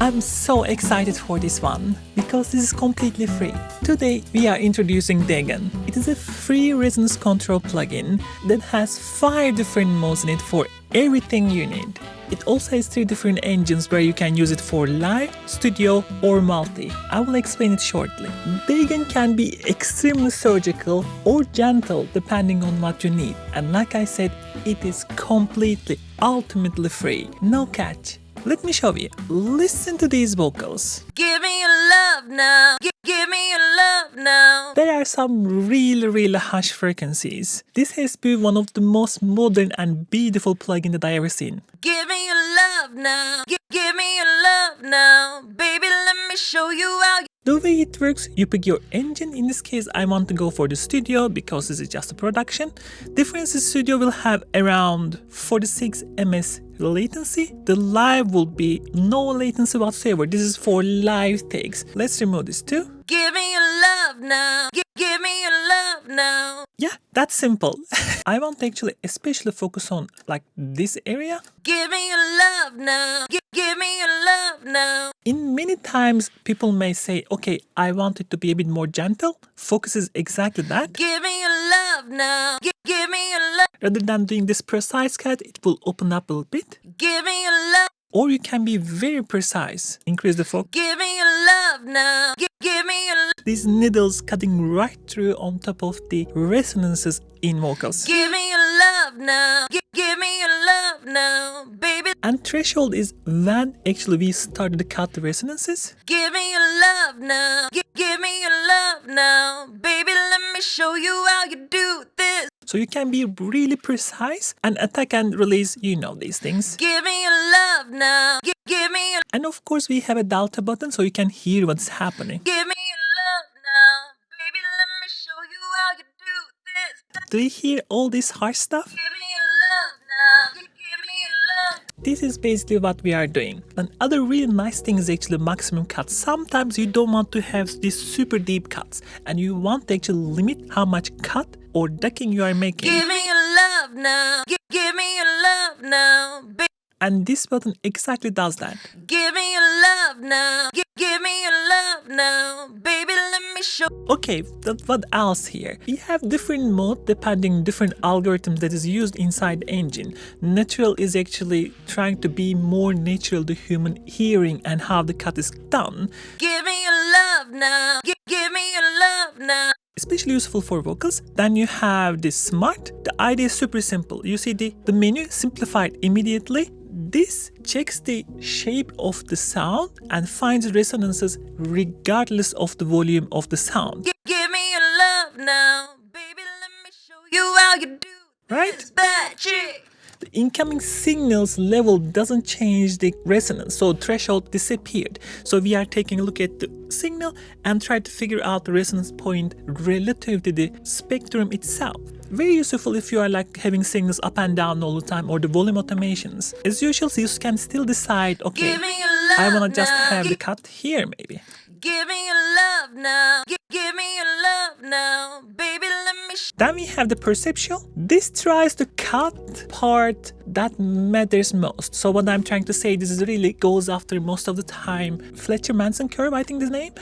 I'm so excited for this one because this is completely free. Today we are introducing Dagon. It is a free resonance control plugin that has 5 different modes in it for everything you need. It also has 3 different engines where you can use it for live, studio or multi. I will explain it shortly. Dagon can be extremely surgical or gentle depending on what you need. And like I said, it is completely, ultimately free. No catch. Let me show you. Listen to these vocals. Give me your love now. Give me your love now. There are some really harsh frequencies. This has been one of the most modern and beautiful plugins that I ever seen. Give me your love now. Give me your love now. Baby, let me show you how. The way it works, you pick your engine. In this case, I want to go for the studio because this is just a production. Difference is studio will have around 46 ms latency. The live will be no latency whatsoever. This is for live takes. Let's remove this too. Give me your love now. Give me your love now. Yeah, that's simple. I want to actually especially focus on like this area. Give me your love now. Give me your love now. In many times, people may say, okay, I want it to be a bit more gentle. Focus is exactly that. Give me your love now. Give me your love. Rather than doing this precise cut, it will open up a little bit. Give me your love. Or you can be very precise. Increase the focus. Give me your love now. Give me your love. These needles cutting right through on top of the resonances in vocals. Give me your love now. Give me your love now, baby. And threshold is when actually we started to cut the resonances. Give me your love now. Give me your love now, baby. Let me show you how you do this. So you can be really precise and attack and release, you know these things. Give me your love now. Give me your. And of course we have a delta button so you can hear what's happening. Give me your love now, baby. Let me show you how you do this. Do you hear all this harsh stuff? Give me your love now. Give me your love. This is basically what we are doing. Another really nice thing is actually maximum cut. Sometimes you don't want to have these super deep cuts and you want to actually limit how much cut or ducking you are making. Give me your love now. Give me your love now, baby. And this button exactly does that. Give me your love now. Give me your love now, baby. Let me show. Okay, what else here? We have different mode depending different algorithms that is used inside the engine. Natural is actually trying to be more natural to human hearing and how the cut is done. Give me your love now. Give me your love now. Especially useful for vocals. Then you have the smart. The idea is super simple. You see the menu simplified immediately. This checks the shape of the sound and finds resonances regardless of the volume of the sound. Give me your love now, baby. Let me show you how you do Right? this bad chick. The incoming signals level doesn't change the resonance, so threshold disappeared. So we are taking a look at the signal and try to figure out the resonance point relative to the spectrum itself. Very useful if you are like having signals up and down all the time or the volume automations. As usual, you can still decide, okay, Give me your love I want to just now. have the cut here maybe. Give me your love now. Give me your love now, baby. Let me Then we have the perceptual. This tries to cut part that matters most. So what I'm trying to say, this is really goes after most of the time Fletcher-Manson curve, I think the name.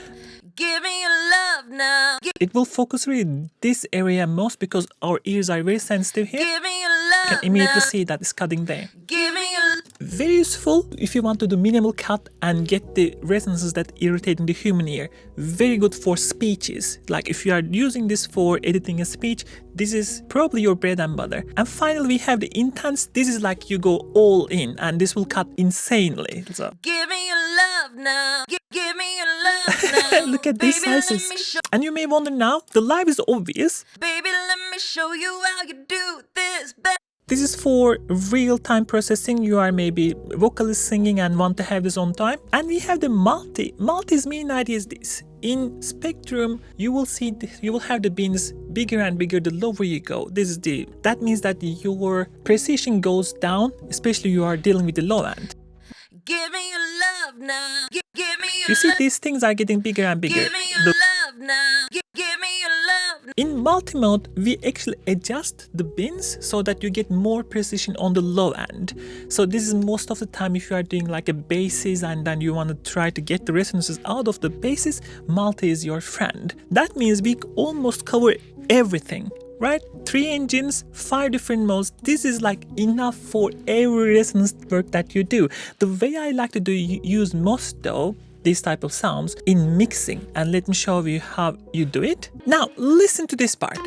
give me your love now. It will focus really this area most because our ears are very sensitive here. Give me your love You can immediately now. see that it's cutting there. Give me your. Very useful if you want to do minimal cut and get the resonances that irritating the human ear. Very good for speeches. Like if you are using this for editing a speech, this is probably your bread and butter. And finally we have the intense. This is like you go all in and this will cut insanely. So Give me your love now. Give me your love now. look at these Baby, let sizes. me show. And you may wonder now, the live is obvious. Baby, let me show you how you do this. This is for real-time processing. You are maybe vocalist singing and want to have this on time. And we have the multi. Multi's main idea is this. In spectrum, you will see you will have the bins bigger and bigger the lower you go. That means that your precision goes down, especially you are dealing with the low end. Give me your love now. Give me your You see love. these things are getting bigger and bigger. Give me your love now. Give me your love In multi-mode, we actually adjust the bins so that you get more precision on the low end. So this is most of the time if you are doing like a basses and then you want to try to get the resonances out of the basses, multi is your friend. That means we almost cover everything, right? 3 engines, 5 different modes. This is like enough for every resonance work that you do. The way I like to use most though, this type of sounds in mixing, and let me show you how you do it. Now listen to this part.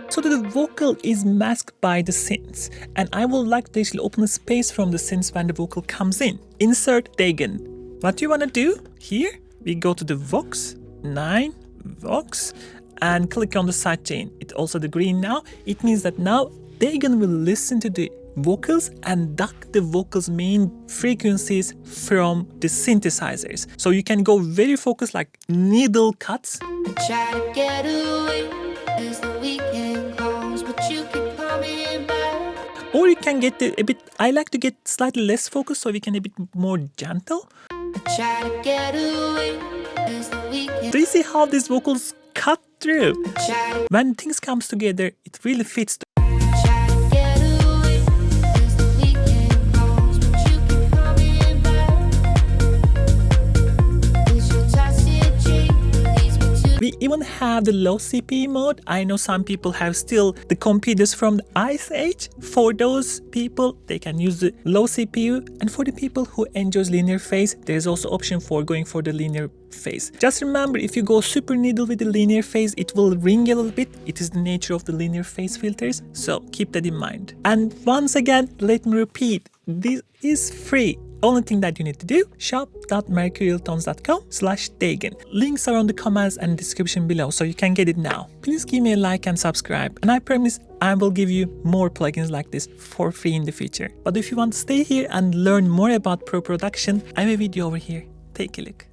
So the vocal is masked by the synths, and I would like to actually open a space from the synths when the vocal comes in. Insert Dagon. What you want to do here, we go to the Vox, 9, Vox, and click on the sidechain. It's also the green now. It means that now Dagon will listen to the vocals and duck the vocals main frequencies from the synthesizers. So you can go very focused like needle cuts. Try to get away as the weekend comes, but you keep coming back. Or you can get a bit, I like to get slightly less focused so we can be a bit more gentle. Try to get away as the weekend. Do you see how these vocals cut through? When things comes together, it really fits. We even have the low CPU mode. I know some people have still the computers from the Ice Age. For those people, they can use the low CPU. And for the people who enjoys linear phase, there's also option for going for the linear phase. Just remember, if you go super needle with the linear phase, it will ring a little bit. It is the nature of the linear phase filters. So keep that in mind. And once again, let me repeat, this is free. Only thing that you need to do, shop.mercurialtones.com/Dagon. Links are on the comments and description below, so you can get it now. Please give me a like and subscribe, and I promise I will give you more plugins like this for free in the future. But if you want to stay here and learn more about pro production, I have a video over here. Take a look.